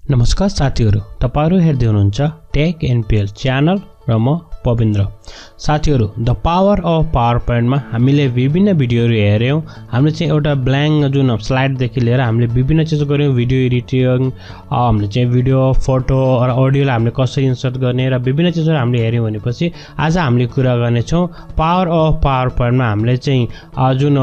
नमस्कार साथीहरु, तपाईहरु हेर्दै हुनुहुन्छ टेक एनपीएल च्यानल र म पविन्द्र। साथीहरु, the power of power point मा हामीले विभिन्न भिडियोहरु हेर्यौं। हामीले चाहिँ एउटा ब्ल्याङ्क जुन स्लाइड देखि लिएर हामीले विभिन्न चीज गर्यौं, भिडियो एडिटिङ, हामीले चाहिँ भिडियो, फोटो र अडियोलाई हामीले कसरी इन्सर्ट गर्ने र विभिन्न चीजहरु हामीले हेर्यौं भनेपछि आज हामीले कुरा गर्ने छौं पावर अफ पावर पोइन्ट मा हामीले चाहिँ जुन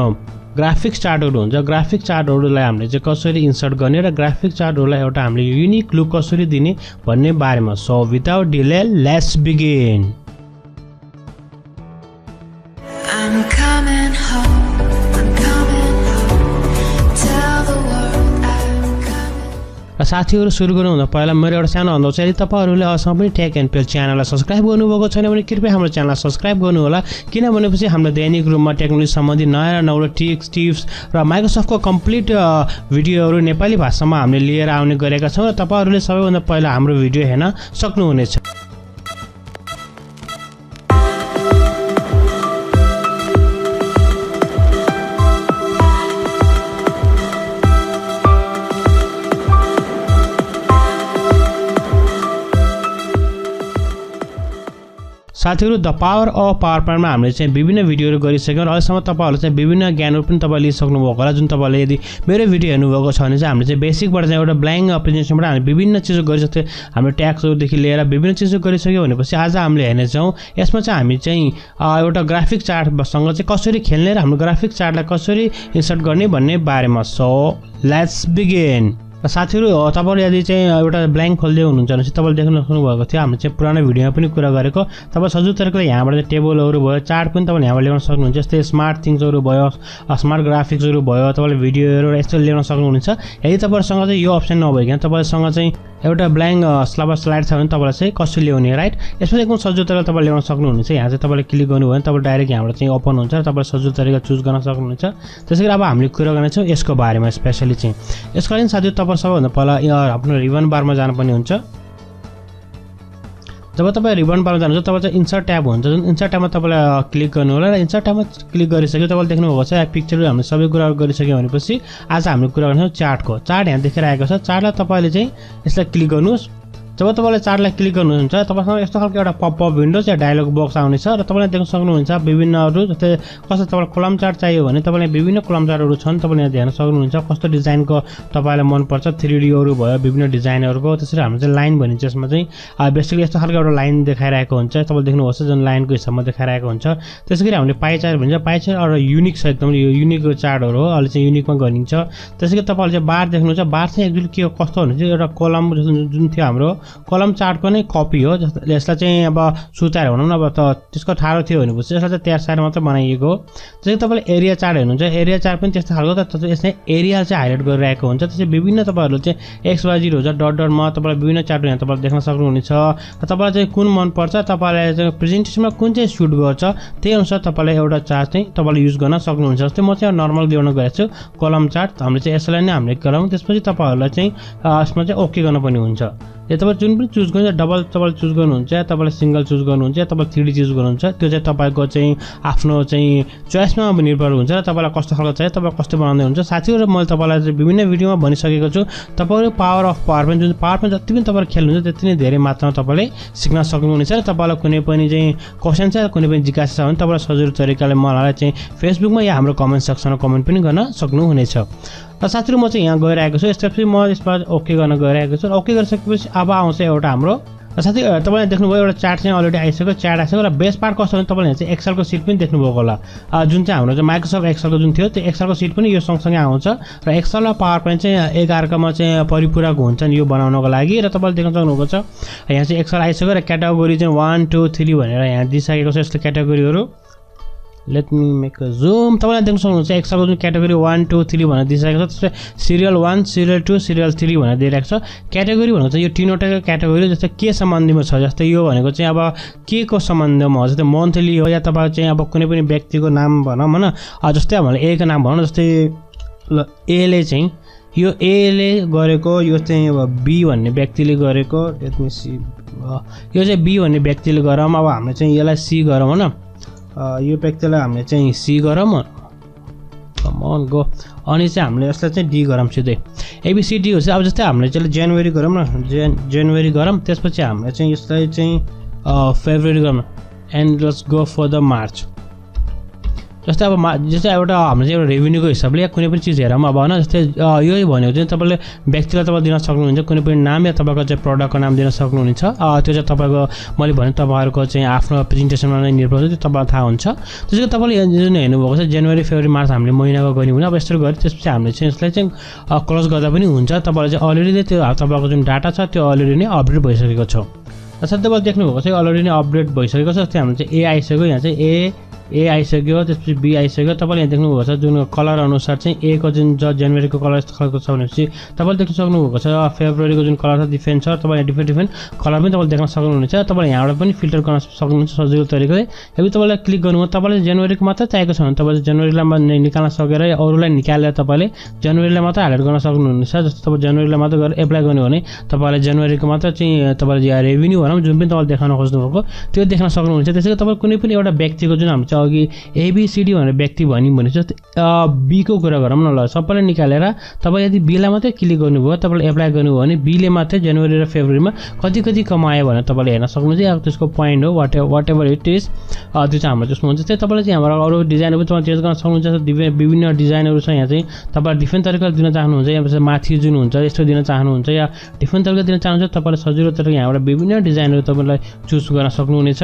ग्राफिक्स चार्टहरु हुन्छ, ग्राफिक चार्टहरुलाई हामीले चाहिँ कसरी इन्सर्ट गर्ने र ग्राफिक चार्टहरुलाई एउटा हामीले युनिक लुक कसरी दिने भन्ने बारेमा। So without delay let's begin. साथीहरु, सुरु गर्नुभन्दा पहिला मेरो एउटा सानो अनुरोध छ, यदि तपाईहरुले अझसम्म पनि टेक एनपीएल च्यानललाई सब्स्क्राइब गर्नुभएको छैन भने कृपया हाम्रो च्यानललाई सब्स्क्राइब गर्नुहोला, किनभनेपछि हाम्रो दैनिक रूपमा टेक्नोलोजी सम्बन्धी नयाँ र नौलो टिप्स र माइक्रोसफ्टको कम्प्लिट भिडियोहरु नेपाली भाषामा हामीले लिएर आउने गरेका छौं र तपाईहरुले सबैभन्दा पहिला हाम्रो भिडियो हेर्न सक्नुहुनेछ। साथीहरु, द पावर अफ पावर पोइन्टमा हामीले चाहिँ विभिन्न भिडियोहरु गरिसक्यौं र अहिलेसम्म तपाईहरुले चाहिँ विभिन्न ज्ञानहरु पनि तपाईले लिइसक्नु भएको होला। जुन तपाईले यदि मेरो भिडियो हेर्नुभएको छ भने चाहिँ हामीले चाहिँ बेसिकबाट चाहिँ एउटा ब्ल्याङ्क प्रेजेन्टेसनबाट हामी विभिन्न चीजहरु गरिसक्यौं। हाम्रो ट्याग्सहरु देखि लिएर विभिन्न चीजहरु गरिसक्यौं भनेपछि आज हामीले हेर्ने छौं यसमा चाहिँ हामी चाहिँ एउटा ग्राफिक चार्टसँग चाहिँ कसरी खेल्ने र हाम्रो ग्राफिक चार्टलाई कसरी इन्सर्ट गर्ने भन्ने बारेमा। So let's begin. साथीहरु, तपाईहरु यदि चाहिँ एउटा ब्ल्याङ्क खोल्दै हुनुहुन्छ भने चाहिँ तपाईले देख्न सक्नुभएको थियो हामीले चाहिँ पुरानो भिडियोमा पनि कुरा गरेको। तपाईं सजिलो तरिकाले यहाँबाट चाहिँ टेबलहरु भयो, चार्ट पनि तपाईले यहाँबाट ल्याउन सक्नुहुन्छ। जस्तै स्मार्ट थिङ्सहरु भयो, स्मार्ट ग्राफिक्सहरु भयो, तपाईले भिडियोहरु यस्तो ल्याउन सक्नुहुन्छ। यदि तपाईहरुसँग चाहिँ यो अप्सन नभइकन तपाईसँग चाहिँ एउटा ब्ल्याङ्क स्लाइड छ भने तपाईलाई चाहिँ कसरी ल्याउने, राइट? यसमा एकदम सजिलो तरिकाले तपाईले ल्याउन सक्नुहुन्छ। यहाँ चाहिँ तपाईले क्लिक गर्नुभयो भने तपाईले डाइरेक्ट यहाँबाट चाहिँ ओपन हुन्छ र तपाईले सजिलो तरिकाले चुज गर्न सक्नुहुन्छ। त्यसैगरी अब हामीले कुरा गर्ने छौं यसको बारेमा स्पेशली चाहिँ। यसको लागि साथीहरु तपाईं सबैभन्दा पहिला आफ्नो रिबन बारमा जानुपर्ने हुन्छ। जब तपाईं रिबन बारमा जानुहुन्छ तपाईं चाहिँ इन्सर्ट ट्याब हुन्छ, जुन इन्सर्ट ट्याबमा तपाईले क्लिक गर्नु होला र इन्सर्ट ट्याबमा क्लिक गरिसक्यो तपाईले देख्नुभएको छ पिक्चरहरु हामीले सबै कुराहरु गरिसक्यौं भनेपछि आज हामीले कुरा गर्ने छौं चार्टको। चार्ट यहाँ देखिरहेको छ। चार्टलाई तपाईले चाहिँ यसलाई क्लिक गर्नुस्। जब तपाईले चार्टलाई क्लिक गर्नुहुन्छ तपाईसँग यस्तो खालको एउटा पपअप विन्डोज या डायलग बक्स आउनेछ र तपाईले देख्न सक्नुहुन्छ विभिन्नहरु। जस्तै कस्तो तपाईलाई कलम चार्ट चाहियो भने तपाईले विभिन्न कलम चार्टहरु छन्, तपाईले यहाँ हेर्न सक्नुहुन्छ कस्तो डिजाइनको तपाईलाई मन पर्छ। 3D हरु भयो, विभिन्न डिजाइनहरुको। त्यसरी हामी चाहिँ लाइन भनिन्छ। यसमा चाहिँ बेसिकली यस्तो खालको एउटा लाइन देखाइरहेको हुन्छ, तपाईले देख्नुहुन्छ जुन लाइनको हिसाबमा देखाइरहेको हुन्छ। त्यसैगरी हामीले पाइ चार्ट भन्छ। पाइ चार्ट एउटा युनिक छ, एकदम यो युनिक चार्टहरु हो, अहिले चाहिँ युनिकमा गरिन्छ। त्यसैगरी तपाईले चाहिँ बार देख्नुहुन्छ। बार चाहिँ एक्चुअली के कस्तो भने चाहिँ एउटा कलम जुन थियो हाम्रो कलम चार्टको नै कपी हो। यसलाई चाहिँ अब सुताएर भनौँ न, अब त त्यसको ठाडो थियो भनेपछि यसलाई चाहिँ त्यासाएर मात्र बनाइएको हो। त्यसै तपाईले एरिया चार्ट हेर्नुहुन्छ, एरिया चार्ट पनि त्यस्तो खालको त यसले एरिया चाहिँ हाइलाइट गरिरहेको हुन्छ। त्यसै विभिन्न तपाईहरुले चाहिँ XYZ हुन्छ डट तपाईले विभिन्न चार्ट यहाँ तपाईले देख्न सक्नुहुनेछ। र तपाईलाई चाहिँ कुन मन पर्छ, तपाईलाई चाहिँ प्रेजेन्टेसनमा कुन चाहिँ सुट गर्छ त्यही अनुसार तपाईले एउटा चार्ट चाहिँ तपाईले युज गर्न सक्नुहुन्छ। जस्तै म चाहिँ नर्मल ल्याउन गएको छु कलम चार्ट। हामीले चाहिँ यसलाई नै हामीले गरौँ। त्यसपछि तपाईहरुलाई चाहिँ यसमा चाहिँ ओके गर्न पनि हुन्छ। यो तपाईले जुन पनि चुज गर्नुहुन्छ, डबल तपाईले चुज गर्नुहुन्छ, तपाईले सिंगल चुज गर्नुहुन्छ, तपाईले 3D चुज गर्नुहुन्छ, त्यो चाहिँ तपाईको चाहिँ आफ्नो चाहिँ चोइसमा निर्भर हुन्छ र तपाईलाई कस्तो खालको चाहियो तपाईले कस्तो बनाउँदै हुन्छ। साथीहरु, मैले तपाईलाई चाहिँ विभिन्न भिडियोमा भनिसकेको छु तपाईहरु पावर अफ पावर पोइन्ट जुन पावर पोइन्ट जति पनि तपाईले खेल्नुहुन्छ त्यति नै धेरै मात्रामा तपाईले सिक्न सक्नुहुनेछ। र तपाईलाई कुनै पनि चाहिँ क्वेशन छ, कुनै पनि जिज्ञासा छ भने तपाईले सजिलो तरिकाले मलाई चाहिँ फेसबुकमा या हाम्रो कमेन्ट सेक्सनमा कमेन्ट पनि गर्न सक्नुहुनेछ। र साथीहरु, म चाहिँ यहाँ गइरहेको छु। यसपछि म यसमा ओके गर्न गइरहेको छु। ओके गरिसकेपछि अब आउँछ एउटा हाम्रो साथी तपाईले देख्नुभयो एउटा चार्ट चाहिँ अलरेडी आइसक्यो, चार्ट आइसक्यो। र बेस पार्ट कस्तो भने तपाईले यहाँ चाहिँ एक्सेलको सिट पनि देख्नुभएको होला। जुन चाहिँ हाम्रो चाहिँ माइक्रोसफ्ट एक्सेलको जुन थियो त्यो एक्सेलको सिट पनि यो सँगसँगै आउँछ। र एक्सेल र पावर पोइन्ट चाहिँ एकअर्कामा चाहिँ परिपूरक हुन्छन् यो बनाउनको लागि। र तपाईले देख्न सक्नुभएको छ यहाँ चाहिँ एक्सेल आइसक्यो र क्याटेगोरी चाहिँ 1 2 3 भनेर यहाँ दिइसकेको छ यस्तो क्याटेगोरीहरु। Let me make a zoom. तपाईले देख्न सक्नुहुन्छ एक्सेलको जुन क्याटेगोरी 1 2 3 भनेर दिइसकेको छ। त्यसै सिरियल 1 सिरियल 2 सिरियल 3 भनेर दिइरहेको छ। क्याटेगोरी भनेको चाहिँ यो तीनवटा क्याटेगोरी जस्तै के सम्बन्धीमा छ। जस्तै यो भनेको चाहिँ अब के को सम्बन्धमा हो, जस्तै मन्थली हो या तपाईँ चाहिँ अब कुनै पनि व्यक्तिको नाम भनौँ हैन। जस्तै हामीले ए को नाम भनौँ, जस्तै ए ले चाहिँ यो ए ले गरेको, यो चाहिँ अब बी भन्ने व्यक्तिले गरेको, लेट मी सी, यो चाहिँ बी भन्ने व्यक्तिले गरौँ। अब हामीले चाहिँ यसलाई सी गरौँ हैन। यो व्यक्तिलाई हामीले चाहिँ सी गरौँ। कम अन गो अनि चाहिँ हामीले यसलाई चाहिँ डी गरौँ सिधै एबीसीडी हो चाहिँ अब जस्तै हामीले चाहिँ जनवरी गरौँ न जनवरी गरौँ त्यसपछि हामीले चाहिँ यसलाई चाहिँ फेब्रुअरी गरौँ and let's go for the March जस्तै अब जस्तै एउटा हामीले चाहिँ एउटा रेभेन्यूको हिसाबले या कुनै पनि चिज हेरौँ अब होइन जस्तै यो भनेको चाहिँ तपाईँले व्यक्तिलाई तपाईँ दिन सक्नुहुन्छ कुनै पनि नाम या तपाईँको चाहिँ प्रडक्टको नाम दिन सक्नुहुन्छ त्यो चाहिँ तपाईँको मैले भने तपाईँहरूको चाहिँ आफ्नो प्रेजेन्टेसनमा नै निर्भर हुन्छ त्यो तपाईँलाई थाहा हुन्छ त्यसैले तपाईँले जुन हेर्नुभएको छ जनवरी फेब्रुअरी मार्च हामीले महिनाको गऱ्यौँ भने अब यस्तो गऱ्यो त्यसपछि हामीले चाहिँ यसलाई चाहिँ क्लोज गर्दा पनि हुन्छ तपाईँले चाहिँ अलरेडी त्यो तपाईँको जुन डाटा छ त्यो अलरेडी नै अपडेट भइसकेको छ साथै तपाईँले देख्नुभएको छ अलरेडी नै अपडेट भइसकेको छ जस्तै हामीले चाहिँ ए आइसक्यो यहाँ चाहिँ ए आइसक्यो त्यसपछि बी आइसक्यो तपाईँले यहाँ देख्नुभएको छ जुन कलर अनुसार चाहिँ ए को जुन जनवरीको कलर यस्तो खालको छ भनेपछि तपाईँले देख्न सक्नुभएको छ फेब्रुअरीको जुन कलर छ डिफ्रेन्ट छ तपाईँले डिफ्रेन्ट कलर पनि तपाईँले देख्न सक्नुहुनेछ तपाईँले यहाँबाट पनि फिल्टर गर्न सक्नुहुन्छ सजिलो तरिकाले यदि तपाईँलाई क्लिक गर्नुभयो तपाईँले जनवरीको मात्र चाहिएको छ भने तपाईँले जनवरीलाई निकाल्न सकेर अरूलाई निकालेर तपाईँले जनवरीलाई मात्र हाइलाइट गर्न सक्नुहुनेछ जस्तो तपाईँ जनवरीलाई मात्र गरेर एप्लाई गर्नु भने तपाईँले जनवरीको मात्र चाहिँ तपाईँले रेभेन्यू भनौँ जुन पनि तपाईँले देखाउन खोज्नुभएको त्यो देख्न सक्नुहुन्छ त्यसैले तपाईँ कुनै पनि एउटा व्यक्तिको जुन हामी अघि एबीसीडी भनेर व्यक्ति भन्यौँ भने जस्तै बीको कुरा गरौँ न ल सबैलाई निकालेर तपाईँ यदि बीलाई मात्रै क्लिक गर्नुभयो तपाईँले एप्लाई गर्नुभयो भने बीले मात्रै जनवरी र फेब्रुअरीमा कति कमायो भनेर तपाईँले हेर्न सक्नुहुन्छ अब त्यसको पोइन्ट हो वाट एभर इट इज त्यो चाहिँ हाम्रो त्यसमा हुन्छ त्यही तपाईँले चाहिँ हाम्रो अरू डिजाइनहरू तपाईँ चेन्ज गर्न सक्नुहुन्छ विभिन्न डिजाइनहरू छ यहाँ चाहिँ तपाईँले डिफ्रेन्ट तरिकाले दिन चाहनुहुन्छ या माथि जुन हुन्छ यस्तो दिन चाहनुहुन्छ या डिफ्रेन्ट तरिकाले दिन चाहनुहुन्छ तपाईँले सजिलो तरिकाले यहाँबाट विभिन्न डिजाइनहरू तपाईँलाई चुज गर्न सक्नुहुनेछ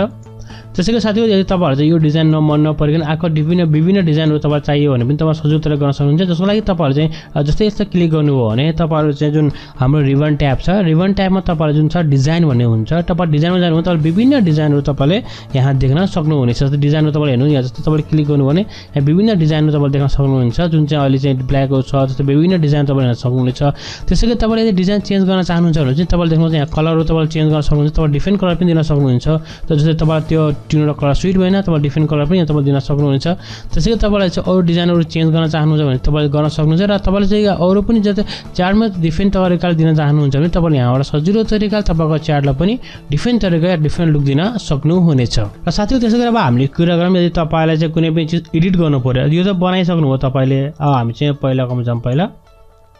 त्यसैले साथीहरू यदि तपाईँहरू चाहिँ यो डिजाइन मन नपरिकन आएको विभिन्न डिजाइनहरू तपाईँलाई चाहियो भने पनि तपाईँ सजिलो तरिका गर्न सक्नुहुन्छ जसको लागि तपाईँहरू चाहिँ जस्तै यस्तो क्लिक गर्नुभयो भने तपाईँहरू चाहिँ जुन हाम्रो रिबन ट्याब छ रिबन ट्याबमा तपाईँहरू जुन छ डिजाइन भन्ने हुन्छ तपाईँ डिजाइनमा जानुभयो तपाईँले विभिन्न डिजाइनहरू तपाईँले यहाँ देख्न सक्नुहुनेछ जस्तै डिजाइनहरू तपाईँले हेर्नु यहाँ जस्तै तपाईँले क्लिक गर्नुभयो भने यहाँ विभिन्न डिजाइनहरू तपाईँले देख्न सक्नुहुन्छ जुन चाहिँ अहिले चाहिँ ब्ल्याकको छ जस्तै विभिन्न डिजाइन तपाईँले हेर्न सक्नुहुनेछ त्यसैले तपाईँले यदि डिजाइन चेन्ज गर्न चाहनुहुन्छ भने चाहिँ तपाईँले देख्नुहुन्छ यहाँ कलरहरू तपाईँले चेन्ज गर्न सक्नुहुन्छ तपाईँ डिफ्रेन्ट कलर पनि दिन सक्नुहुन्छ जस्तै तपाईँ त्यो तिनवटा कलर सुइट भएन तपाईँ डिफ्रेन्ट कलर पनि तपाईँ दिन सक्नुहुन्छ त्यसैले तपाईँलाई चाहिँ अरू डिजाइनहरू चेन्ज गर्न चाहनुहुन्छ भने तपाईँले गर्न सक्नुहुन्छ र तपाईँले चाहिँ अरू पनि जस्तै चार्टमा डिफ्रेन्ट तरिकाले दिन चाहनुहुन्छ भने तपाईँले यहाँबाट सजिलो तरिकाले तपाईँको चार्टलाई पनि डिफ्रेन्ट तरिकाले डिफ्रेन्ट लुक दिन सक्नुहुनेछ र साथीहरू त्यसै गरी अब हामीले कुरा गरौँ यदि तपाईँलाई चाहिँ कुनै पनि चिज एडिट गर्नु पऱ्यो यो त बनाइसक्नुभयो तपाईँले हामी चाहिँ पहिलाकोमा जाउँ पहिला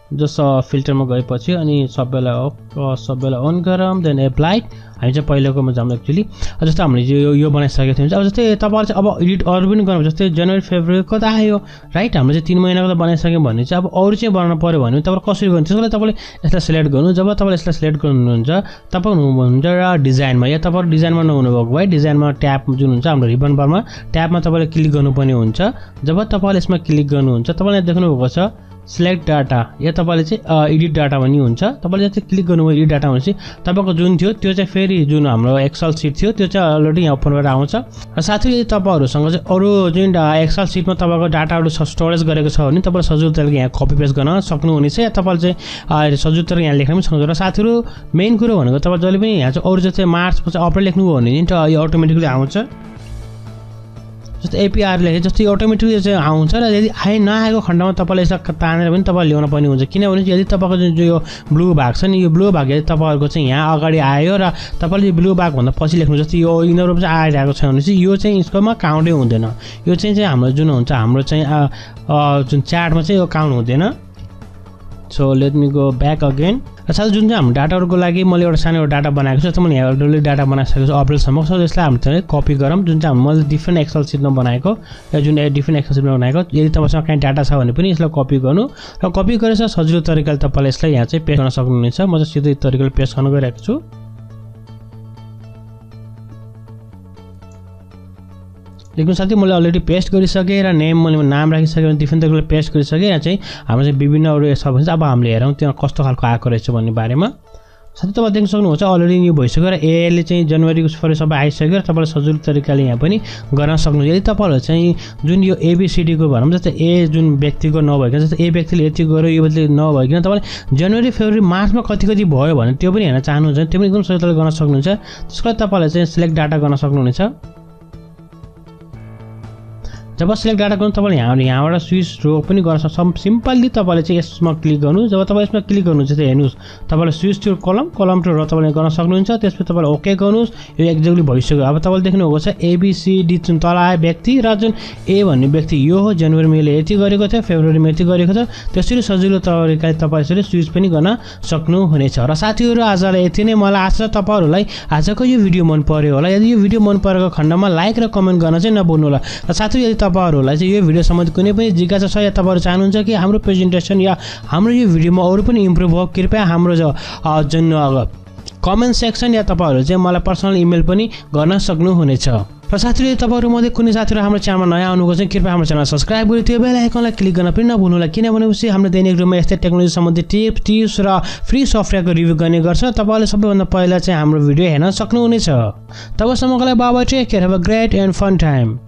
जस्तो फिल्टरमा गएपछि अनि सबैलाई अन गरौँ देन एप्लाइड हामी चाहिँ पहिलाकोमा जाउँ एक्चुअली जस्तो हामीले यो बनाइसकेको थियौँ अब जस्तै तपाईँले चाहिँ अब एडिट अरू पनि गर्नु जस्तै जनवरी फेब्रुअरीको त आयो राइट हामीले चाहिँ 3 महिनाको त बनाइसक्यौँ भने चाहिँ अब अरू चाहिँ बनाउनु पऱ्यो भने तपाईँले कसरी गर्नु त्यसको लागि तपाईँले यसलाई सिलेक्ट गर्नु जब तपाईँले यसलाई सिलेक्ट गर्नुहुन्छ तपाईँ हुनुहुन्छ र डिजाइनमा या तपाईँहरू डिजाइनमा नहुनुभएको भए डिजाइनमा ट्याब जुन हुन्छ हाम्रो रिबन बारमा ट्याबमा तपाईँले क्लिक गर्नुपर्ने हुन्छ जब तपाईँले यसमा क्लिक गर्नुहुन्छ तपाईँले देख्नुभएको छ सिलेक्ट डाटा या तपाईँले चाहिँ एडिट डाटा भन्ने हुन्छ तपाईँले चाहिँ क्लिक गर्नुभयो एडिट डाटा भनेपछि तपाईँको जुन थियो त्यो चाहिँ फेरि जुन हाम्रो एक्सेल सिट थियो त्यो चाहिँ अलरेडी यहाँ ओपन गरेर आउँछ र साथै यदि तपाईँहरूसँग चाहिँ अरू जुन एक्सेल सिटमा तपाईँको डाटाहरू स्टोरेज गरेको छ भने तपाईँले सजिलो तरिकाले यहाँ कपी पेस्ट गर्न सक्नुहुनेछ या तपाईँले चाहिँ सजिलो तरिकाले यहाँ लेख्न पनि सक्नुहुन्छ र साथीहरू मेन कुरो भनेको तपाईँ जहिले पनि यहाँ चाहिँ अरू जस्तै मार्चमा चाहिँ अप्रिल लेख्नुभयो भने नि यो अटोमेटिकली आउँछ जस्तो एपिआर लेखे जस्तो अटोमेटिकली चाहिँ आउँछ र यदि नआएको खण्डमा तपाईँले यसलाई तानेर पनि तपाईँले ल्याउन पर्ने हुन्छ किनभने यदि तपाईँको जुन यो ब्लू भाग छ नि यो ब्लू भाग यदि तपाईँहरूको चाहिँ यहाँ अगाडि आयो र तपाईँले ब्लू भागभन्दा पछि लेख्नु जस्तो यो यिनीहरू चाहिँ आइरहेको छ भने चाहिँ यो चाहिँ यसकोमा काउन्टै हुँदैन यो चाहिँ हाम्रो जुन हुन्छ हाम्रो चाहिँ जुन चार्टमा चाहिँ यो काउन्ट हुँदैन so let me go back again र साथै जुन चाहिँ हाम्रो डाटाहरूको लागि मैले एउटा सानो डाटा बनाएको छु मैले यहाँ अलरेडी डाटा बनाइसकेको छु अप्रिलसम्म सो यसलाई हामी चाहिँ कपी गरौँ जुन चाहिँ मैले डिफ्रेन्ट एक्सेल सिटमा बनाएको या जुन डिफ्रेन्ट एक्सेल सिटमा बनाएको यदि तपाईँसँग कहीँ डाटा छ भने पनि यसलाई कपी गर्नु र कपी गरेर सजिलो तरिकाले तपाईँले यसलाई यहाँ चाहिँ पेस्ट गर्न सक्नुहुनेछ म चाहिँ सिधै तरिकाले पेस्ट गर्न गइरहेको छु लेकिन साथै मैले अलरेडी पेस्ट गरिसकेँ र नेम मैले नाम राखिसकेँ भने डिफ्रेन्ट तरिकाले पेस्ट गरिसकेँ यहाँ चाहिँ हाम्रो चाहिँ विभिन्न अरू छ भने अब हामीले हेरौँ त्यहाँ कस्तो खालको आएको रहेछ भन्ने बारेमा साथै तपाईँ देख्न सक्नुहुन्छ अलरेडी यो भइसक्यो र एले चाहिँ जनवरीको फर सबै आइसक्यो र तपाईँले सजिलो तरिकाले यहाँ पनि गर्न सक्नुहुन्छ यदि तपाईँहरू चाहिँ जुन यो एबीसीडीको भनौँ जस्तै ए जुन व्यक्तिको नभइकन जस्तै ए व्यक्तिले यति गर्यो यो व्यक्तिले नभइकन तपाईँले जनवरी फेब्रुअरी मार्चमा कति भयो भने त्यो पनि हेर्न चाहनुहुन्छ त्यो पनि एकदम सजिलो तरिकाले गर्न सक्नुहुन्छ त्यसको लागि तपाईँले चाहिँ सिलेक्ट डाटा गर्न सक्नुहुनेछ जब सिलेक्ट डाटा गर्नु तपाईँले यहाँबाट स्विच रो पनि गर्न सक्छ। सिम्पली तपाईँले चाहिँ यसमा क्लिक गर्नु। जब तपाईँ यसमा क्लिक गर्नुहुन्छ चाहिँ हेर्नुहोस् तपाईँले स्विच टु कलम टु रो तपाईँले गर्न सक्नुहुन्छ। त्यसपछि तपाईँले ओके गर्नुहोस्। यो एक्ज्याक्टली भइसक्यो। अब तपाईँले देख्नुभएको छ ABCD जुन तल आए व्यक्ति र जुन ए भन्ने व्यक्ति यो हो। जनवरीमा यसले यति गरेको थियो, फेब्रुअरीमा यति गरेको छ। त्यसरी सजिलो तरिकाले तपाईँ यसरी स्विच पनि गर्न सक्नुहुनेछ। र साथीहरू आजलाई यति नै। मलाई आशा छ तपाईँहरूलाई आजको यो भिडियो मन पर्यो होला। यदि यो भिडियो मन परेको खण्डमा लाइक र कमेन्ट गर्न चाहिँ नभुल्नु होला। र साथीहरू यदि तपाईँहरूलाई चाहिँ यो भिडियो सम्बन्धी कुनै पनि जिज्ञासा छ या तपाईँहरू चाहनुहुन्छ कि हाम्रो प्रेजेन्टेसन या हाम्रो यो भिडियोमा अरू पनि इम्प्रुभ हो, कृपया हाम्रो जुन कमेन्ट सेक्सन या तपाईँहरू चाहिँ मलाई पर्सनल इमेल पनि गर्न सक्नुहुनेछ। र साथीहरू तपाईँहरू मध्ये कुनै साथीहरू हाम्रो च्यानलमा नयाँ आउनुभएको छ कृपया हाम्रो च्यानल सब्सक्राइब गरी त्यो बेल आइकनलाई क्लिक गर्न पनि नभुल्नु होला। किनभनेपछि हाम्रो दैनिक रूपमा यस्तै टेक्नोलोजी सम्बन्धी टिप्स र फ्री सफ्टवेयरको रिभ्यू गर्ने गर्छ। तपाईँहरूले सबैभन्दा पहिला चाहिँ हाम्रो भिडियो हेर्न सक्नुहुनेछ। तबसम्मको लागि bye bye, take care, have a great and fun time.